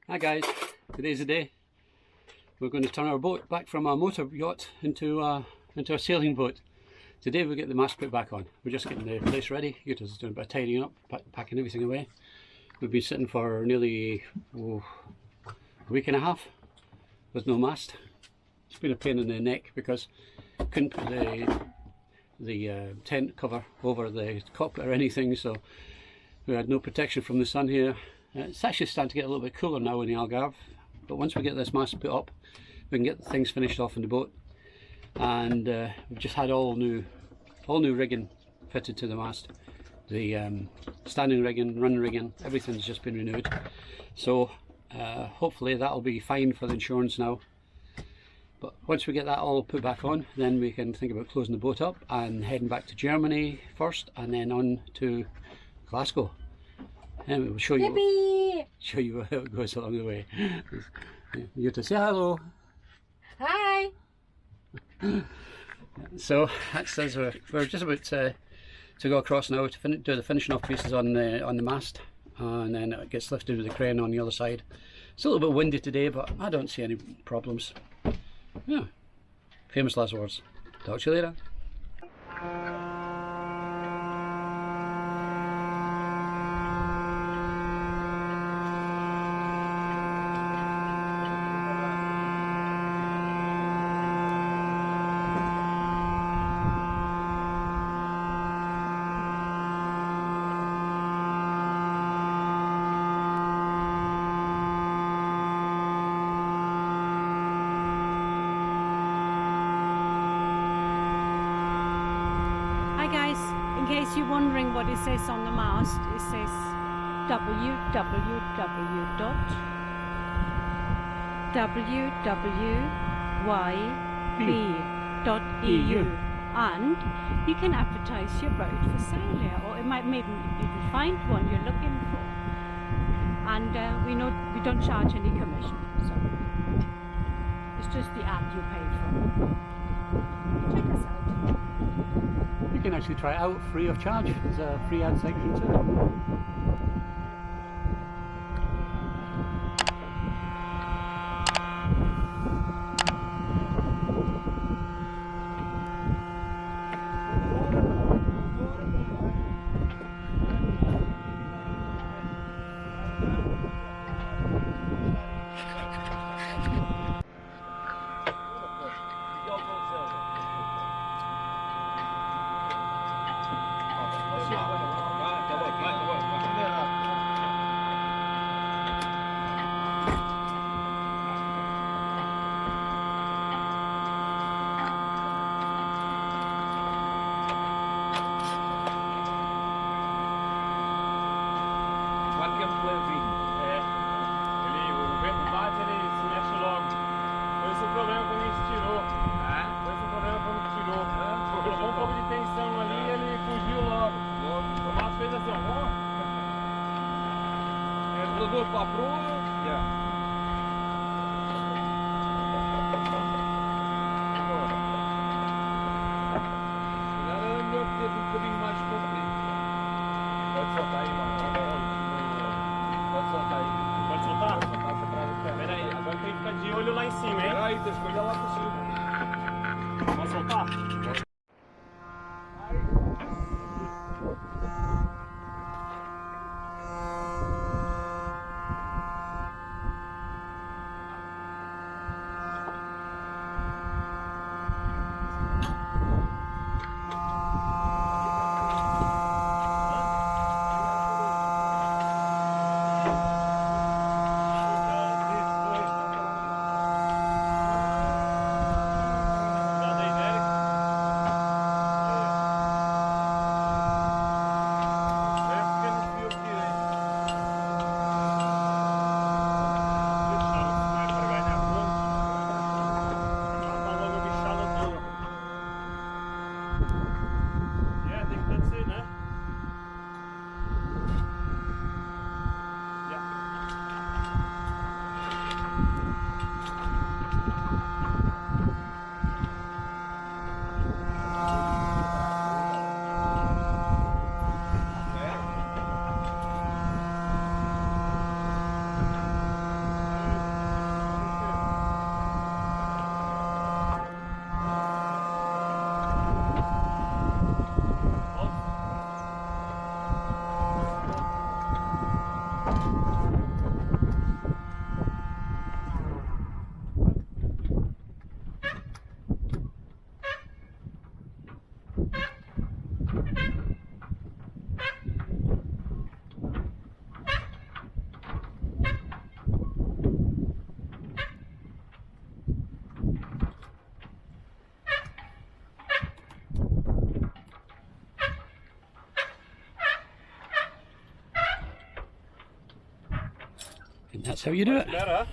Hi guys, today's the day. We're going to turn our boat back from a motor yacht into a sailing boat. Today we'll get the mast put back on. We're just getting the place ready. Jutta's doing a bit of tidying up, packing everything away. We've been sitting for nearly a week and a half with no mast. It's been a pain in the neck because I couldn't put the tent cover over the cockpit or anything, so we had no protection from the sun here. It's actually starting to get a little bit cooler now in the Algarve, but once we get this mast put up, we can get things finished off in the boat. And we've just had all new rigging fitted to the mast. The standing rigging, run rigging, everything's just been renewed. So hopefully that'll be fine for the insurance now. But once we get that all put back on, then we can think about closing the boat up and heading back to Germany first, and then on to Glasgow. And we'll show you how it goes along the way. Jutta, say hello. Hi. So that's us. We're just about to go across now to do the finishing off pieces on the mast, and then it gets lifted with the crane on the other side. It's a little bit windy today, but I don't see any problems. Yeah. Famous last words. Talk to you later. Guys, in case you're wondering what it says on the mast, it says www.www.yb.eu, and you can advertise your boat for sale here, or it might maybe even find one you're looking for. And we don't charge any commission, so it's just the ad you pay for. Check us out. You can actually try it out free of charge. There's a free ad section too. Para a proa, era melhor ter um bocadinho mais comprido. Pode soltar aí, mano. Pode soltar aí. Pode soltar? Pode soltar, você traz o pé. Pera aí, agora tem que ficar de olho lá em cima, hein? Pera aí, tem que olhar lá por cima. Pode soltar? And that's how you do it. Better.